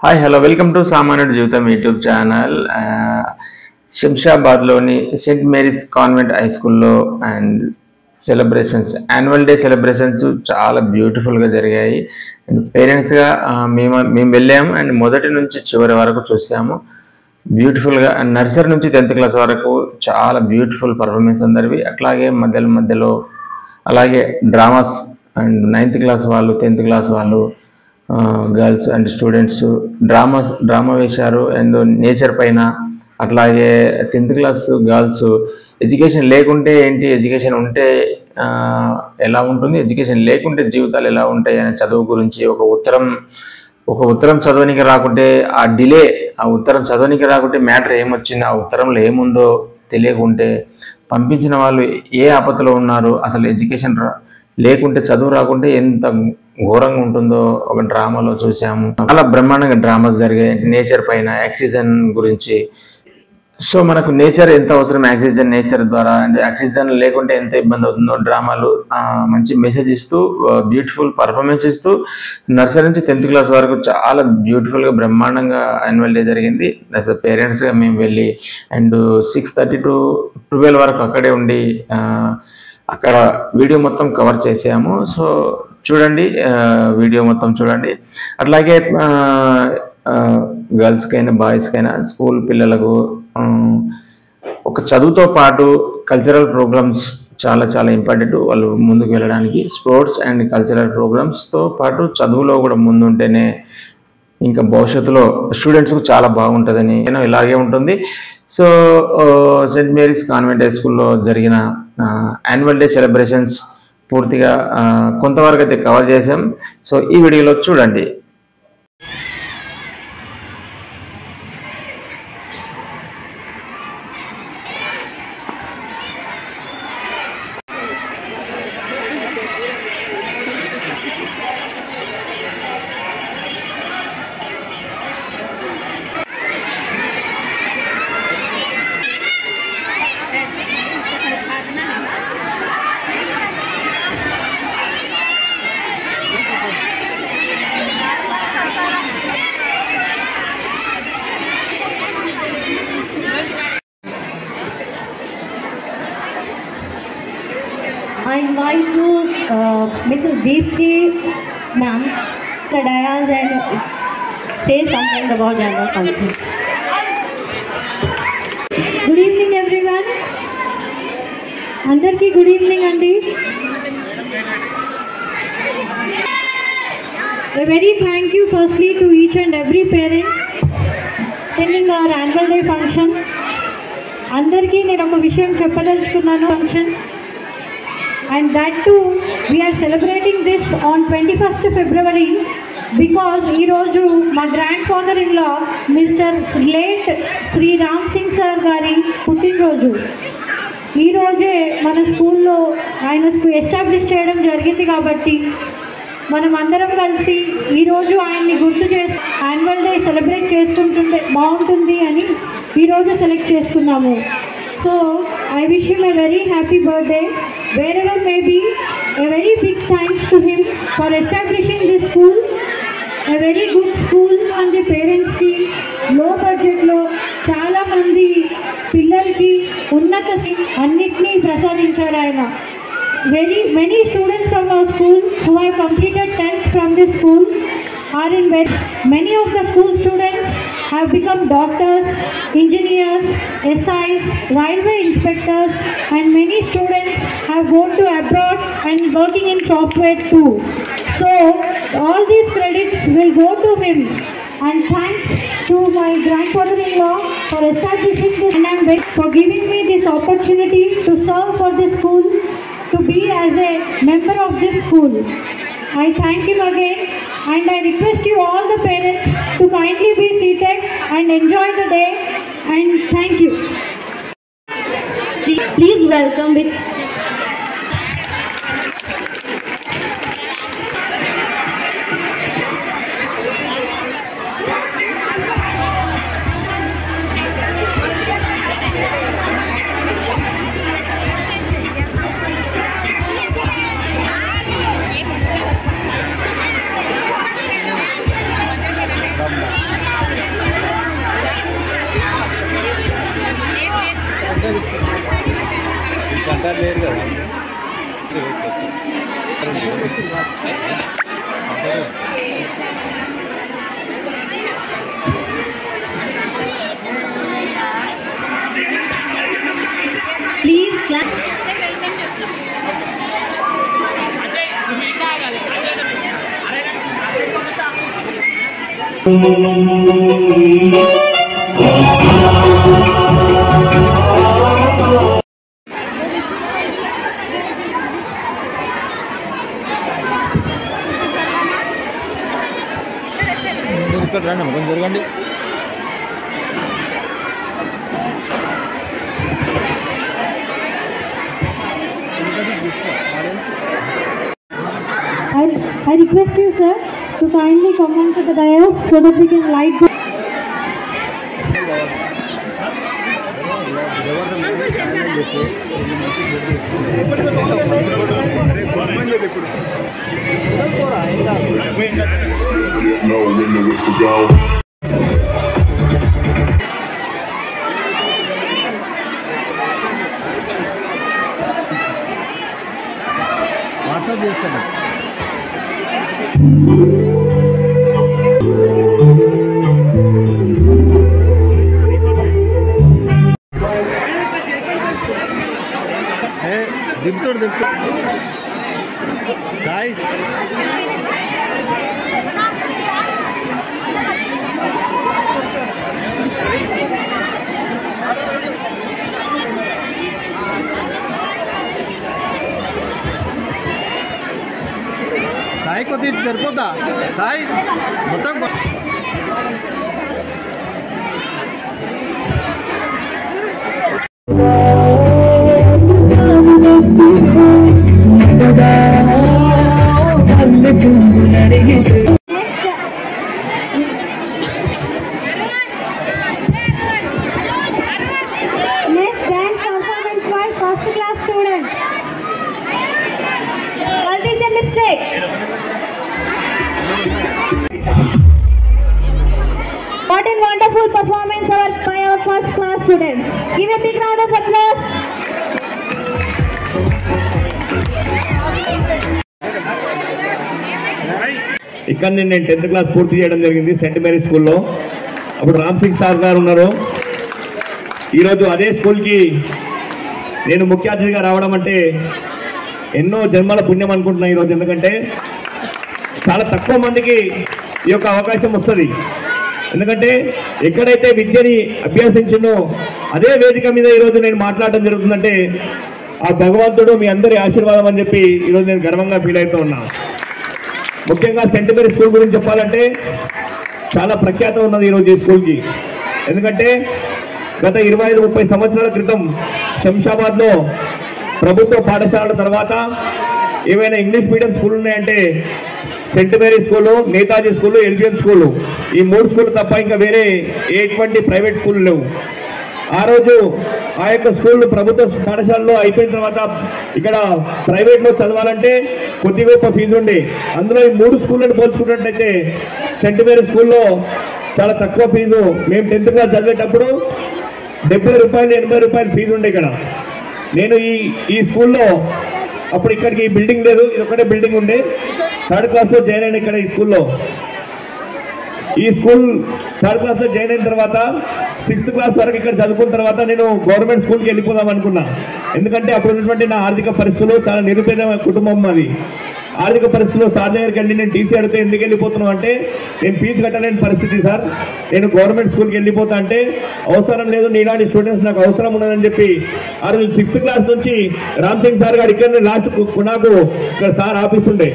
Hi hello welcome to సామాన్యుడి జీవితం YouTube channel. శంషాబాద్లోని సెయింట్ మేరీస్ కాన్వెంట్ హై స్కూల్లో and celebrations annual day celebrations చాలా బ్యూటిఫుల్గా జరిగాయి. అండ్ పేరెంట్స్గా మేము వెళ్ళాము అండ్ మొదటి నుంచి చివరి వరకు చూసాము. బ్యూటిఫుల్గా నర్సరీ నుంచి 10th క్లాస్ వరకు చాలా బ్యూటిఫుల్ పర్ఫార్మెన్స్ అందరివి. అట్లాగే మధ్యలో అలాగే డ్రామాస్ అండ్ 9th క్లాస్ వాళ్ళు 10th క్లాస్ వాళ్ళు గర్ల్స్ అండ్ స్టూడెంట్స్ డ్రామా వేశారు. అండ్ నేచర్ పైన అట్లాగే 10th క్లాస్ గర్ల్స్ ఎడ్యుకేషన్ లేకుంటే ఏంటి, ఎడ్యుకేషన్ ఉంటే ఎలా ఉంటుంది, ఎడ్యుకేషన్ లేకుంటే జీవితాలు ఎలా ఉంటాయి అనే చదువు గురించి ఒక ఉత్తరం చదవనికి రాకుంటే ఆ ఉత్తరం చదవనికి రాకుంటే మ్యాటర్ ఏమొచ్చింది, ఆ ఉత్తరంలో ఏముందో తెలియకుంటే పంపించిన వాళ్ళు ఏ ఆపదలో ఉన్నారు, అసలు ఎడ్యుకేషన్ లేకుంటే చదువు రాకుంటే ఎంత ఘోరంగా ఉంటుందో ఒక డ్రామాలో చూసాము. చాలా బ్రహ్మాండంగా డ్రామాస్ జరిగాయి నేచర్ పైన, ఆక్సిజన్ గురించి. సో మనకు నేచర్ ఎంత అవసరం, ఆక్సిజన్ నేచర్ ద్వారా, అంటే ఆక్సిజన్ లేకుంటే ఎంత ఇబ్బంది అవుతుందో డ్రామాలు మంచి మెసేజ్ ఇస్తూ బ్యూటిఫుల్ పర్ఫార్మెన్స్ ఇస్తూ నర్సరీ నుంచి 10th క్లాస్ వరకు చాలా బ్యూటిఫుల్గా బ్రహ్మాండంగా యాన్యువల్ డే జరిగింది. పేరెంట్స్గా మేము వెళ్ళి అండ్ 6:30 to 12 వరకు అక్కడే ఉండి అక్కడ వీడియో మొత్తం కవర్ చేసాము. సో చూడండి, వీడియో మొత్తం చూడండి. అట్లాగే గర్ల్స్కైనా బాయ్స్కైనా స్కూల్ పిల్లలకు ఒక చదువుతో పాటు కల్చరల్ ప్రోగ్రామ్స్ చాలా ఇంపార్టెంట్ వాళ్ళు ముందుకు వెళ్ళడానికి. స్పోర్ట్స్ అండ్ కల్చరల్ ప్రోగ్రామ్స్తో పాటు చదువులో కూడా ముందుంటేనే ఇంకా భవిష్యత్తులో స్టూడెంట్స్కు చాలా బాగుంటుందని ఇలాగే ఉంటుంది. So Saint Mary's convent high స్కూల్లో జరిగిన యాన్యువల్ డే సెలబ్రేషన్స్ పూర్తిగా కొంతవరకు అయితే కవర్ చేసాం. సో ఈ వీడియోలో చూడండి. I invite to Mrs. Deepti ma'am the dais and say something about annual function. Good evening everyone. Andarki good evening andi. A very thank you firstly to each and every parent attending our annual day function. Andarki నేను ఒక విషయం చెప్పదలుచుకున్నాను. Function and that too we are celebrating this on 21st February because ee roju my grandfather in law Mr. late Sri Ram Singh sir gari putin roju ee roje mana school lo ayana establish cheyadam jarigindi kabatti మనం అందరం కలిసి ఈ రోజు ఆయన్ని గుర్తు చేసి annual day celebrate చేసుకుంటుంటే బాగుంటుంది అని ఈరోజు సెలెక్ట్ చేసుకున్నాము. So I wish him a very happy birthday wherever may be. A very big thanks to him for establishing this school, a very good school. And the parents ki low budget lo chaala mandi pillalki unnata annitni prasadincharu ayana. Very many students from our school who have completed 10th from this school are in many of the school students have become doctors, engineers, SIs, railway inspectors, and many students have gone to abroad and working in software too. So all these credits will go to him, and thanks to my grandfather-in-law for establishing this, and I am for giving me this opportunity to serve for this school, to be as a member of this school. I thank him again, and I request you all the parents to kindly be seated and enjoy the day, and thank you. Please welcome with Please clap. జరగండి. I request you, sir, to kindly come on to the dais so that we can light the... No, when the whistle go. WhatsApp చేస్తాను. దింపుతాడు సాయి. సాయి కొద్దిగా సరిపోతా సాయి మొత్తం. What a wonderful performance by our first class students. Give a big round of applause. ఇక్కడ నేను 10th class పూర్తి చేయడం జరిగింది cent Mary స్కూల్లో. అప్పుడు రామ్ సింగ్ సార్ గారు ఉన్నారు. ఈరోజు అదే స్కూల్కి నేను ముఖ్య అతిథిగా రావడం అంటే ఎన్నో జన్మల పుణ్యం అనుకుంటున్నాను ఈరోజు. ఎందుకంటే చాలా తక్కువ మందికి ఈ యొక్క అవకాశం వస్తుంది. ఎందుకంటే ఎక్కడైతే విద్యని అభ్యసించినో అదే వేదిక మీద ఈరోజు నేను మాట్లాడడం జరుగుతుందంటే ఆ భగవంతుడు మీ అందరి ఆశీర్వాదం అని చెప్పి ఈరోజు నేను గర్వంగా ఫీల్ అవుతూ ఉన్నా. ముఖ్యంగా సెంట్ మేరీ స్కూల్ గురించి చెప్పాలంటే చాలా ప్రఖ్యాత ఉన్నది ఈరోజు ఈ స్కూల్కి. ఎందుకంటే గత 25-30 సంవత్సరాల క్రితం శంషాబాద్లో ప్రభుత్వ పాఠశాలల తర్వాత ఏవైనా ఇంగ్లీష్ మీడియం స్కూల్ ఉన్నాయంటే Saint Mary school, Netaji school, LGN school, ఈ 3 స్కూళ్ళు తప్ప ఇంకా వేరే ఎటువంటి ప్రైవేట్ స్కూళ్ళు లేవు. ఆ రోజు ఆ యొక్క స్కూల్ ప్రభుత్వ పాఠశాలలో అయిపోయిన తర్వాత ఇక్కడ ప్రైవేట్లో చదవాలంటే కొద్ది గొప్ప ఫీజు ఉండే. అందులో ఈ 3 స్కూళ్ళను పోల్చుకున్నట్టయితే సెంట్ మేరీ స్కూల్లో చాలా తక్కువ ఫీజు. మేము 10th క్లాస్ చదివేటప్పుడు 70 రూపాయలు 80 రూపాయలు ఫీజు ఉండే ఇక్కడ. నేను ఈ స్కూల్లో అప్పుడు ఇక్కడికి ఈ బిల్డింగ్ లేదు, ఇది ఒకటే బిల్డింగ్ ఉండే. 3rd క్లాస్లో జాయిన్ అయిన ఇక్కడ ఈ స్కూల్లో. ఈ స్కూల్ 3rd క్లాస్లో జాయిన్ అయిన తర్వాత 6th క్లాస్ వరకు ఇక్కడ చదువుకున్న తర్వాత నేను గవర్నమెంట్ స్కూల్కి వెళ్ళిపోదాం అనుకున్నా. ఎందుకంటే అప్పుడు ఉన్నటువంటి నా ఆర్థిక పరిస్థితులు చాలా నిరుపేద కుటుంబం అది. ఆర్థిక పరిస్థితుల్లో సార్ దగ్గరికి వెళ్ళి నేను టీసీ అడిగితే ఎందుకు వెళ్ళిపోతున్నావు అంటే నేను ఫీజు కట్టలేని పరిస్థితి సార్, నేను గవర్నమెంట్ స్కూల్కి వెళ్ళిపోతా అంటే అవసరం లేదు, నీలాంటి స్టూడెంట్స్ నాకు అవసరం ఉన్నదని చెప్పి ఆ రోజు 6th క్లాస్ నుంచి రామ్ సింగ్ సార్ గారు ఇక్కడ లాస్ట్ నాకు ఇక్కడ సార్ ఆఫీస్ ఉండే.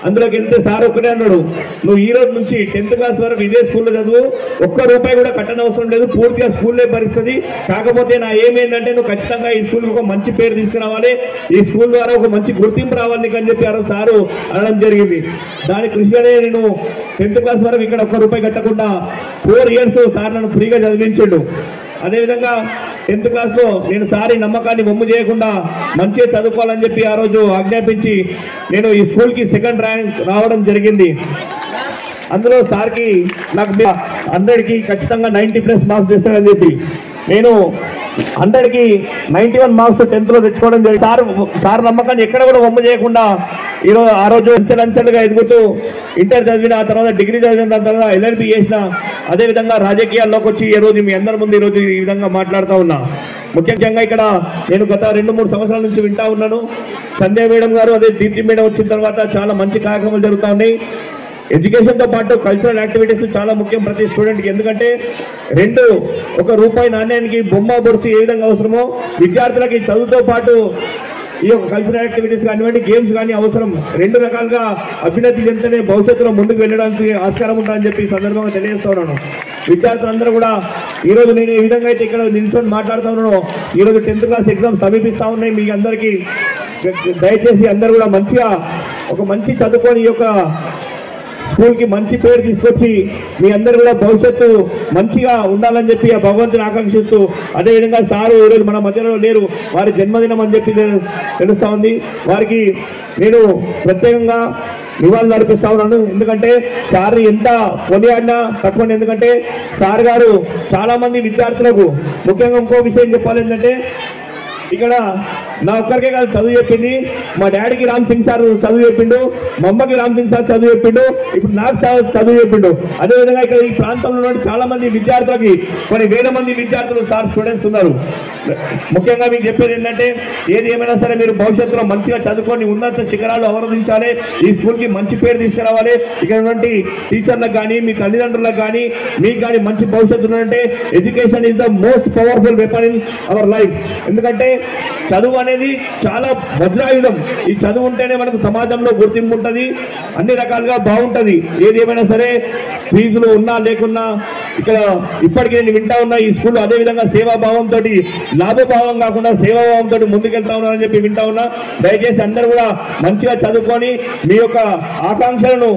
అందులోకి వెళ్తే సార్ ఒక్కడే అన్నాడు, నువ్వు ఈ రోజు నుంచి 10th క్లాస్ వరకు ఇదే స్కూల్లో చదువు, ఒక్క రూపాయి కూడా కట్టనవసరం లేదు, పూర్తిగా స్కూల్లో భరిస్తుంది. కాకపోతే నా ఏమేంటంటే నువ్వు ఖచ్చితంగా ఈ స్కూల్కి ఒక మంచి పేరు తీసుకురావాలి, ఈ స్కూల్ ద్వారా ఒక మంచి గుర్తింపు రావాలి నీకు అని చెప్పి ఆ రోజు సారు అనడం జరిగింది. దాని కృషిగానే నేను 10th క్లాస్ వరకు ఇక్కడ ఒక్క రూపాయి కట్టకుండా 4 ఇయర్స్ సార్ నన్ను ఫ్రీగా చదివించాడు. అదేవిధంగా 10th క్లాస్లో నేను సారి నమ్మకాన్ని వమ్ము చేయకుండా మంచిగా చదువుకోవాలని చెప్పి ఆ రోజు ఆజ్ఞాపించి నేను ఈ స్కూల్కి 2nd ర్యాంక్ రావడం జరిగింది. అందులో సార్కి నాకు 100కి ఖచ్చితంగా 90+ మార్క్స్ తెస్తానని చెప్పి నేను 100కి 91 మార్క్స్ 10th లో తెచ్చుకోవడం జరిగింది. సార్ నమ్మకాన్ని ఎక్కడ కూడా వమ్ము చేయకుండా ఈరోజు ఆ రోజు అంచెలంచెలుగా ఎదుగుతూ ఇంటర్ చదివిన, ఆ తర్వాత డిగ్రీ చదివిన, దాని తర్వాత LLB చేసిన, అదేవిధంగా రాజకీయాల్లోకి వచ్చి ఈ రోజు మీ అందరి ముందు ఈరోజు ఈ విధంగా మాట్లాడుతూ ఉన్నా. ముఖ్యంగా ఇక్కడ నేను గత 2-3 సంవత్సరాల నుంచి వింటా ఉన్నాను. సంజయ్ మేడం గారు, అదే దీప్తి మేడం వచ్చిన తర్వాత చాలా మంచి కార్యక్రమాలు జరుగుతూ ఉన్నాయి. ఎడ్యుకేషన్తో పాటు కల్చరల్ యాక్టివిటీస్ చాలా ముఖ్యం ప్రతి స్టూడెంట్కి. ఎందుకంటే ఒక రూపాయి నాణ్యానికి బొమ్మ బొరుసు ఏ విధంగా అవసరమో విద్యార్థులకి చదువుతో పాటు ఈ యొక్క కల్చరల్ యాక్టివిటీస్ కానివ్వండి, గేమ్స్ కానీ అవసరం. 2 రకాలుగా అభ్యున్నతి చెందితేనే భవిష్యత్తులో ముందుకు వెళ్ళడానికి ఆస్కారం ఉంటుందని చెప్పి ఈ సందర్భంగా తెలియజేస్తా ఉన్నాను. విద్యార్థులందరూ కూడా ఈరోజు నేను ఏ విధంగా అయితే ఇక్కడ నిల్చొని మాట్లాడుతూ ఉన్నానో, ఈరోజు 10th క్లాస్ ఎగ్జామ్ సమీపిస్తూ ఉన్నాయి. మీ అందరికీ దయచేసి అందరూ కూడా ఒక మంచి చదువుకొని ఈ యొక్క స్కూల్కి మంచి పేరు తీసుకొచ్చి మీ అందరూ కూడా భవిష్యత్తు మంచిగా ఉండాలని చెప్పి ఆ భగవంతుని ఆకాంక్షిస్తూ, అదేవిధంగా సారు ఈరోజు మన మధ్యలో లేరు, వారి జన్మదినం అని చెప్పి తెలుస్తూ ఉంది. వారికి నేను ప్రత్యేకంగా నివాళులు అర్పిస్తా ఉన్నాను. ఎందుకంటే సార్ని ఎంత కొనియాడినా తక్కువ. ఎందుకంటే సార్ గారు చాలా మంది విద్యార్థులకు, ముఖ్యంగా ఇంకో విషయం చెప్పాలి ఏంటంటే, ఇక్కడ నా ఒక్కరికే కాదు చదువు చెప్పింది. మా డాడీకి రామ్ సింగ్ సార్ చదువు చెప్పిండు, మా అమ్మకి రామ్ సింగ్ సార్ చదువు చెప్పిండు, ఇప్పుడు నాకు చదువు చెప్పిండు. అదేవిధంగా ఇక్కడ ఈ ప్రాంతంలో చాలా మంది విద్యార్థులకి కొన్ని వేల మంది విద్యార్థులు సార్ స్టూడెంట్స్ ఉన్నారు. ముఖ్యంగా మీకు చెప్పేది ఏంటంటే, ఏది ఏమైనా సరే మీరు భవిష్యత్తులో మంచిగా చదువుకొని ఉన్నత శిఖరాలు అవరోధించాలి. ఈ స్కూల్కి మంచి పేరు తీసుకురావాలి. ఇక్కడ టీచర్లకు కానీ, మీ తల్లిదండ్రులకు కానీ, మీకు కానీ మంచి భవిష్యత్తు ఉందంటే education is the most powerful weapon in our life. ఎందుకంటే చదువు అనేది చాలా వజ్రాయుధం. ఈ చదువు ఉంటేనే మనకు సమాజంలో గుర్తింపు ఉంటుంది, అన్ని రకాలుగా బాగుంటుంది. ఏది ఏమైనా సరే ఫీజులు ఉన్నా లేకున్నా ఇక్కడ ఇప్పటికీ నేను వింటా ఉన్నా ఈ స్కూల్ అదేవిధంగా సేవాభావంతో, లాభభావం కాకుండా సేవాభావంతో ముందుకెళ్తా ఉన్నారని చెప్పి వింటా ఉన్నా. దయచేసి అందరూ కూడా మంచిగా చదువుకొని మీ యొక్క ఆకాంక్షలను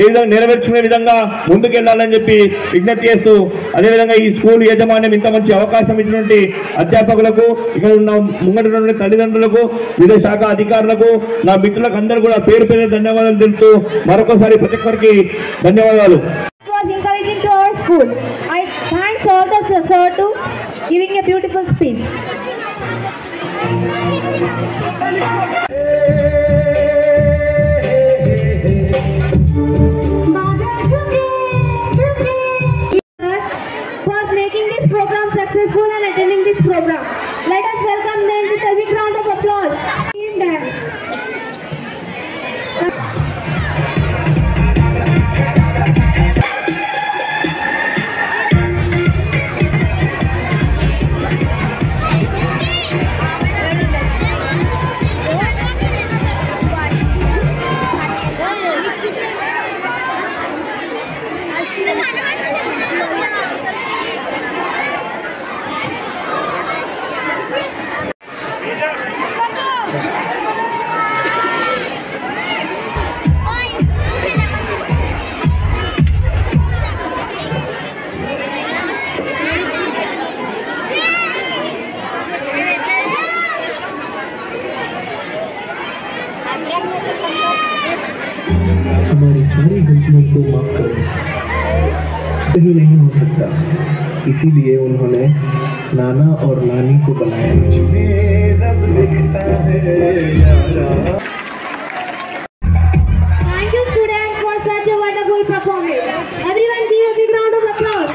ఏ విధంగా నెరవేర్చుకునే విధంగా ముందుకెళ్లాలని చెప్పి విజ్ఞప్తి చేస్తూ, అదేవిధంగా ఈ స్కూల్ యాజమాన్యం ఇంత మంచి అవకాశం ఇచ్చినటువంటి అధ్యాపకులకు, ఇక్కడ ఉన్న ముంగట తల్లిదండ్రులకు, వివిధ శాఖ అధికారులకు, నా మిత్రులకు అందరూ కూడా పేరు పేరు ధన్యవాదాలు తెలుపుతూ మరొకసారి ప్రతి ఒక్కరికి ధన్యవాదాలు. Encouraging to our school. I thank all the sir to giving a beautiful speech. For making this program successful and attending this program, let us welcome them with a big round of applause. हमारी सारी गलतियों को माफ करो, ही नहीं हो सकता, इसीलिए उन्होंने नाना और नानी को बनाया. Thank you students for such a wonderful performance. Everyone give a big round of applause.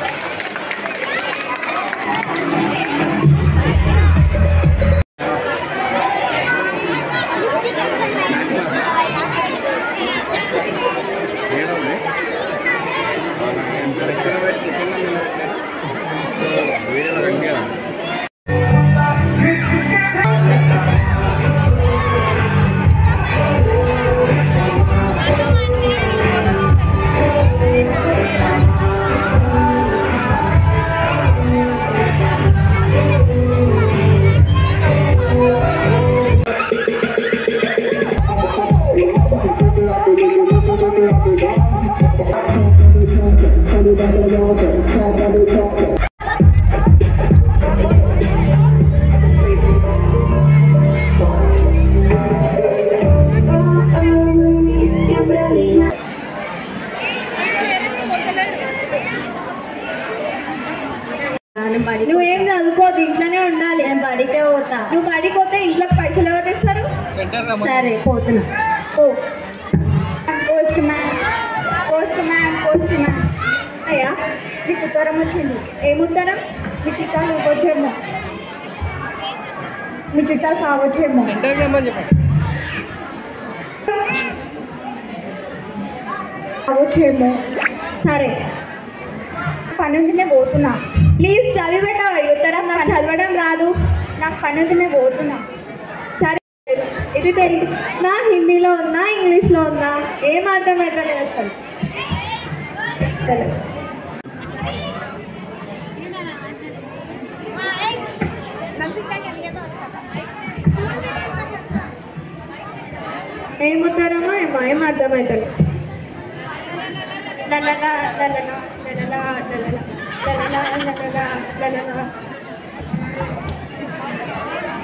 నువ్వేం చదువు పోవద్దు, ఇంట్లోనే ఉండాలి. నేను బడికే పోతా. నువ్వు బడికి పోతే ఇంట్లోకి పైసలు ఎవరు ఇస్తారు? సరే పోతున్నా. పోస్ట్ మ్యాన్ అయ్యా నీకు ఉత్తరం వచ్చింది. ఏం ఉత్తరం? మీ చిట్టా వచ్చేమో, మీ చిట్టా కావచ్చేమో. కావచ్చేమో. సరే పని ఉంది, నేను పోతున్నా. ప్లీజ్ చదివి పెట్టావా ఈ ఉత్తరం? నాకు చదవడం రాదు, నాకు పని ఉంది, నేను పోతున్నా. సరే ఇది తెలుగు నా, హిందీలో ఉన్నా, ఇంగ్లీష్లో ఉన్నా, ఏం అర్థమవుతలేదు అసలు. సరే ఏం ఉత్తరమో ఏమో, ఏం అర్థమవుతుంది.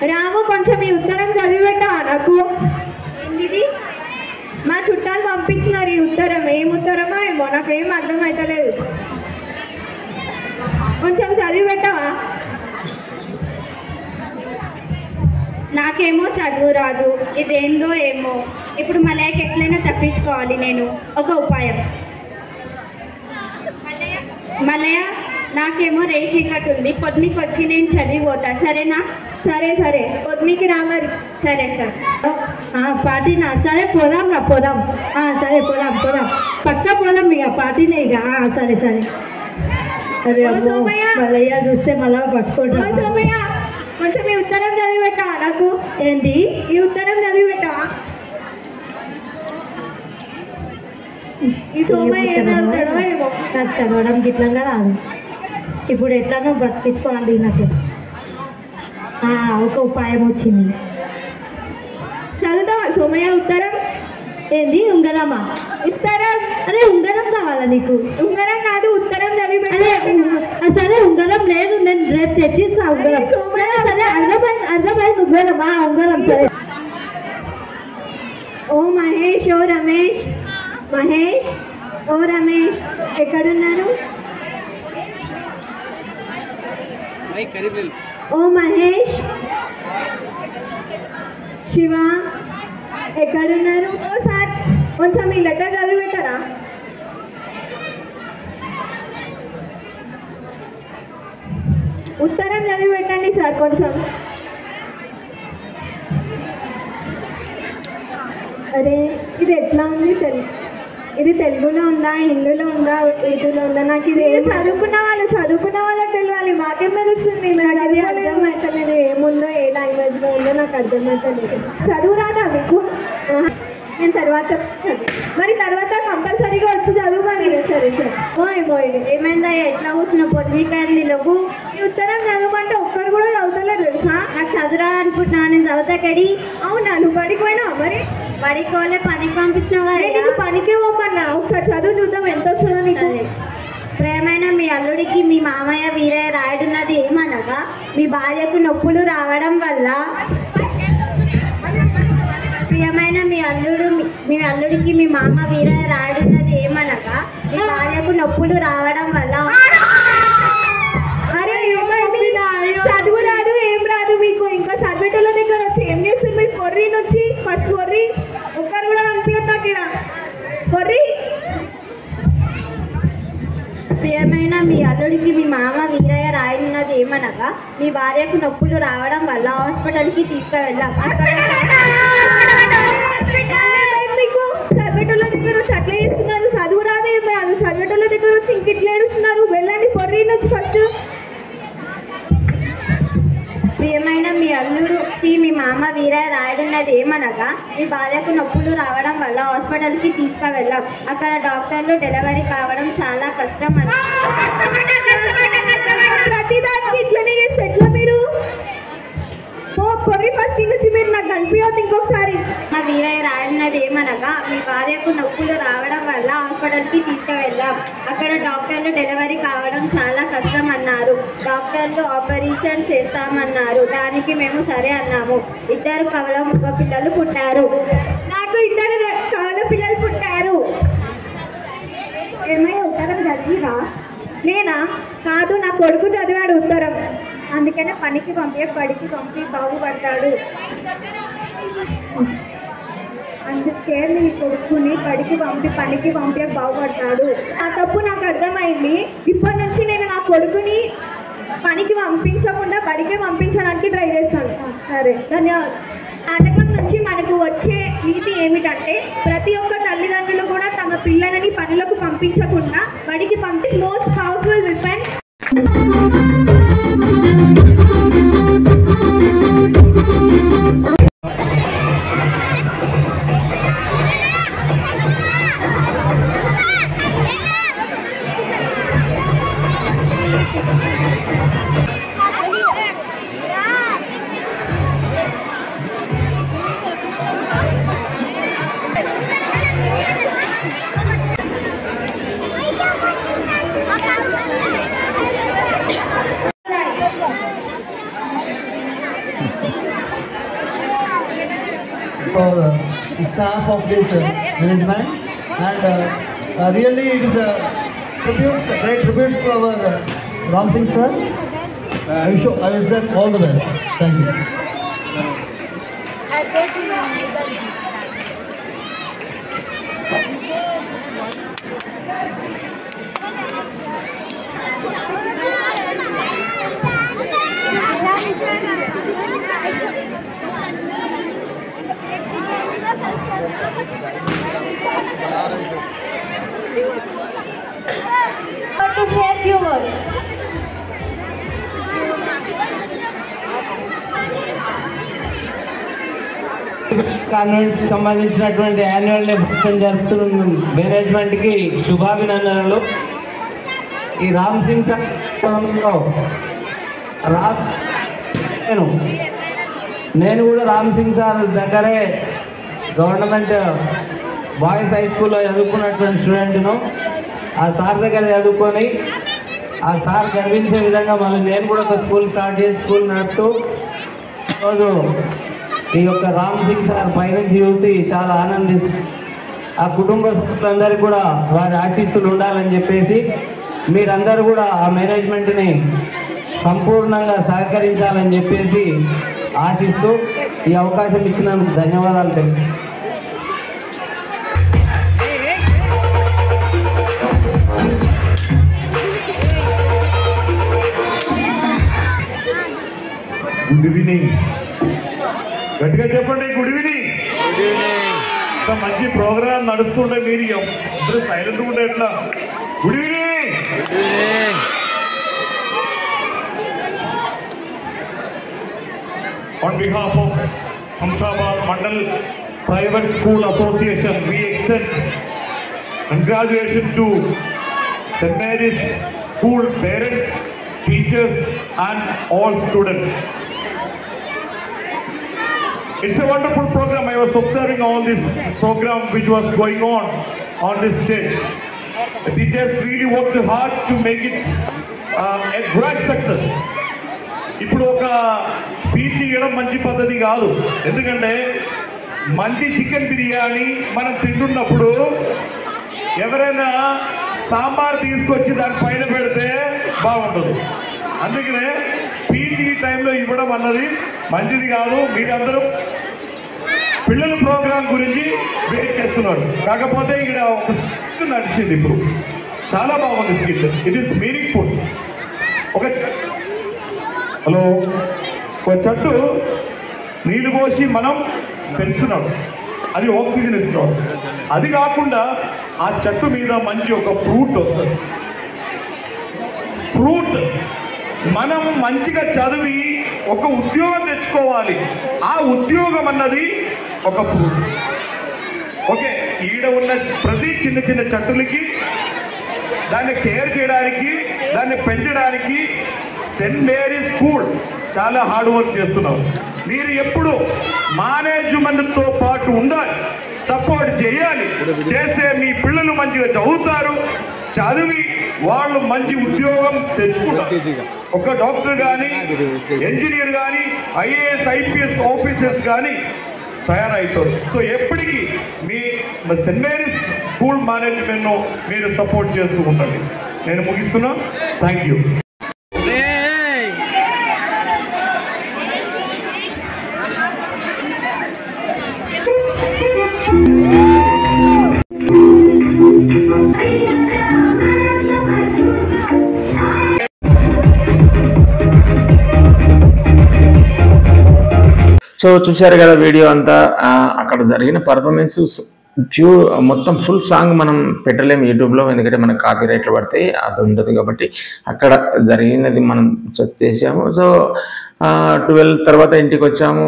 రాము కొంచెం ఈ ఉత్తరం చదివి పెట్టావా నాకు? ఏంటిది? మా చుట్టాలు పంపించినారు ఈ ఉత్తరం. ఏం ఉత్తరమో ఏమో, నాకేం అర్థమవుతలేదు. కొంచెం చదివి పెట్టావా? నాకేమో చదువు రాదు, ఇదేందో ఏమో. ఇప్పుడు మలయకి ఎట్లయినా తప్పించుకోవాలి నేను. ఒక ఉపాయం. మలయ నాకేమో రేచీకట్టు ఉంది, పొద్దుకి వచ్చి నేను చదివిపోతా, సరేనా? సరే సరే పొద్దుకి రా మరి. సరే సార్. పార్టీనా? సరే పోదాం రా, పోదాం. సరే పోదాం పక్కా పోదాం ఇక, పార్టీనే ఇక. సరే సరే. అరే మలయ్య చూస్తే మళ్ళా పట్టుకుంటా. కొంచెం ఈ ఉత్తరం చదివి పెట్టా నాకు. ఏంటి? ఈ ఉత్తరం చదివి పెట్టా. ఈ సోమయ్య ఏం చదువుతాడో ఏమో. నాకు చదవడం గిట్లంగా రాదు. ఇప్పుడు ఎట్లానో బ్రతికించుకోవాలి నాకు. ఒక ఉపాయం వచ్చింది. చదువుతావా సోమయ్య ఉత్తరం? ఏంది? ఉంగరమా? ఉత్తరం? అరే ఉంగరం కావాలా నీకు? ఉంగరం కాదు, ఉత్తరం చదివి పెట్టే. సరే ఉంగరం లేదు, నేను రేపు తెచ్చిస్తా ఉంగరం. సరే అర్థమైంది ఉంగరమా? ఉంగరం సరే. ఓ మహేష్, ఓ రమేష్. మహేష్, ఓ రమేష్ ఎక్కడున్నారు? ఓ మహేష్, శివ ఎక్కడున్నారు? ఓ సార్ కొంచెం ఈ లెటర్ చదివి పెట్టారా? ఉత్తరం చదివి పెట్టండి సార్ కొంచెం. అరే ఇది ఎట్లా ఉంది? ఇది తెలుగులో ఉందా, హిందీలో ఉందా, ఉర్దూలో ఉందా? నాకు ఇది చదువుకున్న వాళ్ళకి తెలియాలి, మాకేం తెలుస్తుంది? నాకు అది అర్థమవుతలేదు. ఏముందో, ఏ లాంగ్వేజ్లో ఉందో నాకు అర్థమవుతలేదు. చదువు రాదా మీకు? నేను తర్వాత మరి తర్వాత కంపల్సరీగా వచ్చి చదువుకోండి. సరే సరే. ఏమో ఇది ఏమైందా? ఎట్లా కూర్చున్న పొద్దుకాయలు లేవు. ఈ ఉత్తరం చదవమంటే ఒక్కరు కూడా చదువుతలేదు తెలుసా? నాకు చదువురా అనుకుంటున్నా, నేను చదువుతా కడి. అవునా? నువ్వు బడికి పోయినా? మరి బడికి పోలే, పనికి పంపించినావా? నీకు పనికి పోమన్నా. ఒకసారి చదువు చూద్దాం ఎంత వస్తుందో నీకు. ప్రేమైన మీ అల్లుడికి మీ మామయ్య వీరయ్య రాయడున్నది ఏమనగా, మీ భార్యకు నొప్పులు రావడం వల్ల. ప్రియమైన మీ అల్లుడికి మీ మామ వీరయ్య రాయడున్నది ఏమనగా, మీ భార్యకు నొప్పులు రావడం వల్ల. అరే చదువు రాదు, ఏం రాదు మీకు. ఇంకా చదివేటోళ్ళ దగ్గర వచ్చి ఏం చేస్తుంది? మీరు కొర్రీని వచ్చి ఫస్ట్ కొర్రీ ఒక్కరు కూడా పంపించా కొర్రీ. ప్రియమైన మీ అల్లుడికి మీ మామ వీరయ్య రాయనున్నది ఏమనగా, మీ భార్యకు నొప్పులు రావడం వల్ల హాస్పిటల్కి తీసుకువెళ్ళాం. మీకు చదివేటోళ్ళ దగ్గర వచ్చి అట్లా చేస్తున్నారు. చదువు రాదే కాదు, చదివేటోళ్ళ దగ్గర వచ్చి ఇంకిట్లా ఏడుస్తున్నారు. వెళ్ళండి కొర్రీని వచ్చి ఫస్ట్. ప్రియమైన మీ అల్లుడికి మీ మామ వీరయ్య రాయడున్నది ఏమనగా, మీ భార్యకు నొప్పులు రావడం వల్ల హాస్పిటల్కి తీసుకువెళ్ళాం. అక్కడ డాక్టర్లు డెలివరీ కావడం చాలా కష్టం అన్నారు. ప్రతిదానికి ఇట్లనే చేస్తే ఎట్లా మీరు? కొర్రీ ఫస్ట్ నుంచి మీరు నాకు కనిపించదు ఇంకొకసారి. మా వీరయ్య రాయడున్నది ఏమనగా, మీ భార్యకు నొప్పులు రావడం వల్ల హాస్పిటల్కి తీసుకువెళ్ళాం. అక్కడ డాక్టర్లు డెలివరీ కావడం చాలా కష్టం అన్నారు. డాక్టర్లు ఆపరేషన్ చేస్తామన్నారు. దానికి మేము సరే అన్నాము. 2 కవల మగ పిల్లలు పుట్టారు. నాకు 2 కవల పిల్లలు పుట్టారు. ఏమైనా ఉత్తరం చదివిరా? నేనా? కాదు, నా కొడుకు చదివాడు ఉత్తరం. అందుకనే పనికి పంపి బడికి పంపి బాగుపడతాడు. అందుకే నీ కొడుకుని బడికి పంపి పనికి పంపి బాగుపడతాడు. ఆ తప్పు నాకు అర్థమైంది. ఇప్పటి నుంచి నేను నా కొడుకుని పనికి పంపించకుండా బడికి పంపించడానికి ట్రై చేస్తాను. సరే, ధన్యవాదాలు. నాటకం నుంచి మనకు వచ్చే నీతి ఏమిటంటే ప్రతి ఒక్క తల్లిదండ్రులు కూడా తమ పిల్లలని పనులకు పంపించకుండా బడికి పంపి most powerful weapon. For the staff of this management, and really it is a great tribute to our Ram Singh sir. I wish them all the best. Thank you. To share few words. Convent సంబంధించినటువంటి annual day function జరుపుతున్న మేనేజ్మెంట్కి శుభాభినందనలు. ఈ రామ్ సింగ్ సార్లో నేను కూడా Ram Singh sir దగ్గరే government boys high స్కూల్లో చదువుకున్నటువంటి స్టూడెంట్ను. ఆ సార్ దగ్గర చదువుకొని ఆ సార్ గర్వించే విధంగా మళ్ళీ నేను కూడా ఒక స్కూల్ స్టార్ట్ చేసి స్కూల్ నడుపుతూ ఈరోజు ఈ యొక్క రామ్ సింగ్ సార్ పైనుంచి చూసి చాలా ఆనందిస్తుంది. ఆ కుటుంబ సభ్యులందరికీ కూడా వారి ఆశీస్సులు ఉండాలని చెప్పేసి మీరందరూ కూడా ఆ మేనేజ్మెంట్ని సంపూర్ణంగా సహకరించాలని చెప్పేసి ఆశిస్తూ ఈ అవకాశం ఇచ్చినందుకు ధన్యవాదాలు తెలుసు. Good evening. గట్టిగా చెప్పండి. Good evening. ఇంత మంచి ప్రోగ్రామ్ నడుస్తుంటే మీరు అందరూ సైలెంట్ ఉంటే ఎట్లా? Good evening. On behalf of Shamshabad Mandal Private School Association, we extend congratulations to St. Mary's School parents, teachers and all students. It's a wonderful program. I was observing all this program which was going on this stage. The teachers really worked hard to make it a great success. ఇప్పుడు ఒక speech ఇవ్వడం మంచి పద్ధతి కాదు. ఎందుకంటే మంచి chicken biryani మనం తింటున్నప్పుడు ఎవరైనా సాంబార్ తీసుకొచ్చి దాని పైన పెడితే బాగుంటుంది. అందుకనే స్పీచ్ ఈ టైంలో ఇవ్వడం అన్నది మంచిది కాదు. మీరందరూ పిల్లల ప్రోగ్రాం గురించి వెయిట్ చేస్తున్నారు. కాకపోతే ఇక్కడ ఒక స్కిట్ నడిచింది. ఇప్పుడు చాలా బాగుంది స్కిట్. It is meaningful. ఒక చెట్టు నీళ్ళు పోసి మనం పెంచుతున్నాం, అది ఆక్సిజన్ ఇస్తున్నాం. అది కాకుండా ఆ చెట్టు మీద మంచి ఒక ఫ్రూట్ వస్తుంది. ఫ్రూట్ మనం మంచిగా చదివి ఒక ఉద్యోగం తెచ్చుకోవాలి. ఆ ఉద్యోగం అన్నది ఒక ఫ్రూట్. ఓకే, ఈడ ఉన్న ప్రతి చిన్న చిన్న చెట్టులకి దాన్ని కేర్ చేయడానికి, దాన్ని పెంచడానికి సెయింట్ మేరీ స్కూల్ చాలా హార్డ్ వర్క్ చేస్తున్నారు. మీరు ఎప్పుడు మేనేజ్మెంట్తో పాటు ఉండాలి, సపోర్ట్ చేయాలి. చేస్తే మీ పిల్లలు మంచిగా చదువుతారు, చదివి వాళ్ళు మంచి ఉద్యోగం తెచ్చుకుంటారు. ఒక డాక్టర్ కానీ, ఇంజనీర్ కానీ, ఐఏఎస్ ఐపీఎస్ ఆఫీసర్స్ కానీ తయారవుతారు. సో ఎప్పటికీ మీ సెయింట్ మేరీస్ స్కూల్ మేనేజ్మెంట్ను మీరు సపోర్ట్ చేస్తూ ఉండండి. నేను ముగిస్తున్నా. Thank you. సో చూశారు కదా వీడియో అంతా. అక్కడ జరిగిన పర్ఫార్మెన్స్ మొత్తం ఫుల్ సాంగ్ మనం పెట్టలేము యూట్యూబ్లో, ఎందుకంటే మనకు కాపీ రైట్లు పడతాయి, అది ఉండదు కాబట్టి అక్కడ జరిగినది మనం చేసాము. సో 12 తర్వాత ఇంటికి వచ్చాము.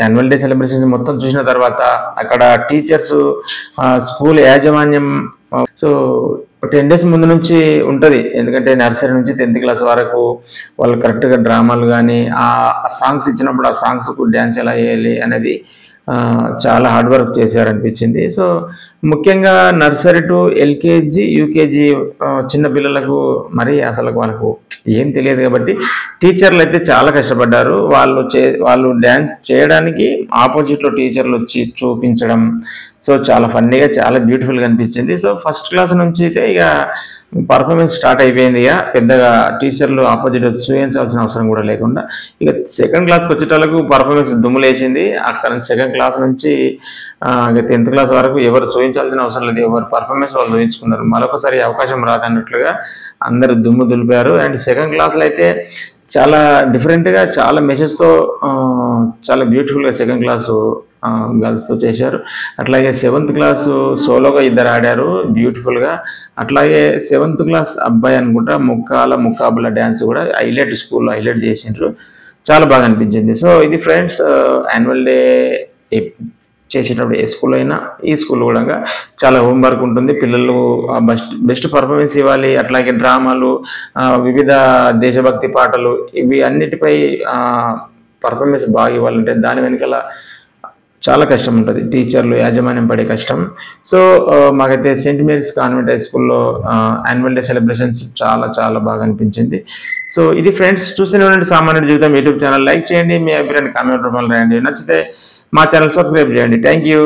యాన్యువల్ డే సెలబ్రేషన్స్ మొత్తం చూసిన తర్వాత అక్కడ టీచర్స్, స్కూల్ యాజమాన్యం, సో 10 days ముందు నుంచి ఉంటుంది, ఎందుకంటే నర్సరీ నుంచి 10th క్లాస్ వరకు వాళ్ళు కరెక్ట్గా డ్రామాలు కానీ ఆ సాంగ్స్ ఇచ్చినప్పుడు ఆ సాంగ్స్కు డ్యాన్స్ ఎలా వేయాలి అనేది చాలా హార్డ్ వర్క్ చేశారనిపించింది. సో ముఖ్యంగా నర్సరీ టు ఎల్కేజీ యూకేజీ చిన్న పిల్లలకు మరి అసలు వాళ్ళకు ఏం తెలియదు కాబట్టి టీచర్లు అయితే చాలా కష్టపడ్డారు. వాళ్ళు డ్యాన్స్ చేయడానికి ఆపోజిట్లో టీచర్లు వచ్చి చూపించడం, సో చాలా ఫన్నీగా చాలా బ్యూటిఫుల్గా అనిపించింది. సో ఫస్ట్ క్లాస్ నుంచి అయితే ఇక పర్ఫార్మెన్స్ స్టార్ట్ అయిపోయింది. ఇక పెద్దగా టీచర్లు ఆపోజిట్ చూపించాల్సిన అవసరం కూడా లేకుండా ఇక సెకండ్ క్లాస్కి వచ్చేటోళ్ళకు పర్ఫార్మెన్స్ దుమ్ములేసింది. అక్కడ నుంచి సెకండ్ క్లాస్ నుంచి ఇక 10th క్లాస్ వరకు ఎవరు చూపించాల్సిన అవసరం లేదు, ఎవరు పర్ఫార్మెన్స్ వాళ్ళు చూపించుకున్నారు. మరొకసారి అవకాశం రాదన్నట్లుగా అందరూ దుమ్ము దులిపారు. అండ్ సెకండ్ క్లాస్లో అయితే చాలా డిఫరెంట్గా చాలా మెసేజ్తో చాలా బ్యూటిఫుల్గా సెకండ్ క్లాసు గర్ల్స్తో చేశారు. అట్లాగే 7th క్లాసు సోలోగా ఇద్దరు ఆడారు బ్యూటిఫుల్గా. అట్లాగే 7th క్లాస్ అబ్బాయి అనుకుంటా ముక్కాబుల డ్యాన్స్ కూడా స్కూల్లో హైలైట్ చేసిండ్రు, చాలా బాగా అనిపించింది. సో ఇది ఫ్రెండ్స్, యాన్యువల్ డే చేసేటప్పుడు ఏ స్కూల్ అయినా ఈ స్కూల్ కూడా చాలా హోంవర్క్ ఉంటుంది. పిల్లలు బెస్ట్ పర్ఫార్మెన్స్ ఇవ్వాలి. అట్లాగే డ్రామాలు, వివిధ దేశభక్తి పాటలు, ఇవి అన్నిటిపై పర్ఫార్మెన్స్ బాగా ఇవ్వాలంటే దాని వెనకాల చాలా కష్టం ఉంటుంది, టీచర్లు యాజమాన్యం పడే కష్టం. సో మాకైతే సెయింట్ మేరీస్ కాన్వెంట్ హై స్కూల్లో యాన్యువల్ డే సెలబ్రేషన్స్ చాలా చాలా బాగా అనిపించింది. సో ఇది ఫ్రెండ్స్, చూస్తూనే ఉండండి సామాన్యుడి జీవితం యూట్యూబ్ ఛానల్. లైక్ చేయండి, మీ అభిప్రాయాన్ని కామెంట్ రూపంలో రాయండి, నచ్చితే మా ఛానల్ సబ్స్క్రైబ్ చేయండి. Thank you.